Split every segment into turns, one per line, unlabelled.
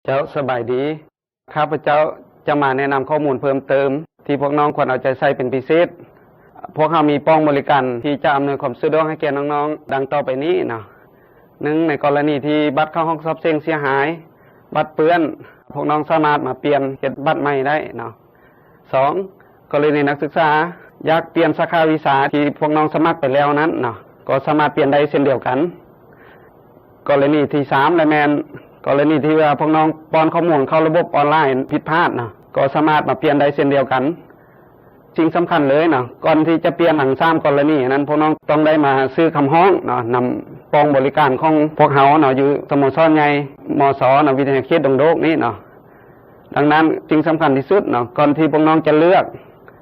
เจ้าสบายดีข้าพเจ้าจะมาแนะนำข้อมูลเพิ่มเติมที่พวกน้องควรเอาใจใส่เป็นพิเศษพวกเรามีป้องบริการที่จะอำนวยความสะดวกให้แก่น้องๆดังต่อไปนี้เนาะหนึ่งในกรณีที่บัตรเข้าห้องสอบเสียหายบัตรเปื้อนพวกน้องสามารถมาเปลี่ยนเก็บบัตรใหม่ได้เนาะสองกรณีนักศึกษาอยากเปลี่ยนสาขาวิชาที่พวกน้องสมัครไปแล้วนั้นเนาะก็สามารถเปลี่ยนได้เช่นเดียวกันกรณีที่สามและแมนกรณีที่ว่าพวกน้องป้อนข้อมูลเข้าระบบออนไลน์ผิดพลาดนะก็สามารถมาเปลี่ยนได้เช่นเดียวกันสิ่งสำคัญเลยนะก่อนที่จะเปลี่ยนหลังซ้ำกรณีนั้นพวกน้องต้องได้มาซื้อคำห้องเนาะนำปองบริการของพวกเฮาเนาะอยู่สโมสรใหญ่มสเนาะวิทยาเขตดงโดกนี่เนาะดังนั้นสิ่งสำคัญที่สุดเนาะก่อนที่พวกน้องจะเลือก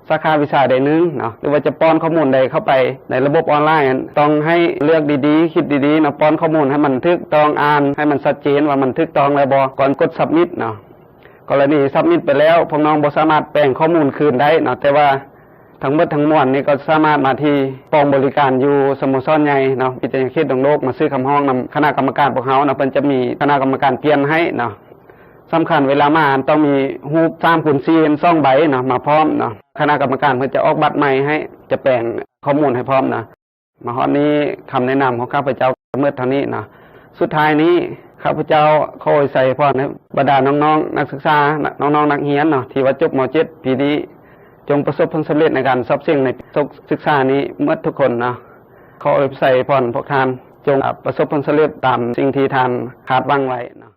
สาขาวิชาใดนึงเนาะหรือว่าจะป้อนข้อมูลใดเข้าไปในระบบออนไลน์ต้องให้เลือกดีๆคิดดีๆเนาะป้อนข้อมูลให้มันถูกต้องอ่านให้มันชัดเจนว่ามันถูกต้องแล้วบ่ก่อนกด submit เนาะกรณี submit ไปแล้วพวกน้องบ่สามารถแปลงข้อมูลคืนได้เนาะแต่ว่าทั้งหมดทั้งมวลนี่ก็สามารถมาที่ป้องบริการอยู่สโมสรใหญ่เนาะวิทยาเขตดงโลกมาซื้อคำห้องนำคณะกรรมการพวกเฮาเนาะเพิ่นจะมีคณะกรรมการเปลี่ยนให้เนาะสำคัญเวลามาต้องมีรูป3x42ใบเนาะมาพร้อมเนาะคณะกรรมการเพิ่นจะออกบัตรใหม่ให้จะแปลงข้อมูลให้พร้อมนะมาฮอดนี้คำแนะนำของข้าพเจ้าเมื่อเท่านี้นะสุดท้ายนี้ข้าพเจ้าขอใส่พรให้บรรดาน้องๆนักศึกษาน้องๆนักเรียนเนาะที่ว่าจบม.7 ปีนี้จงประสบผลสำเร็จในการสอบเสี่ยงในศึกษานี้เมื่อทุกคนนะขอใส่พรพวกท่านจงประสบผลสำเร็จตามสิ่งที่ท่านคาดหวังไว้นะ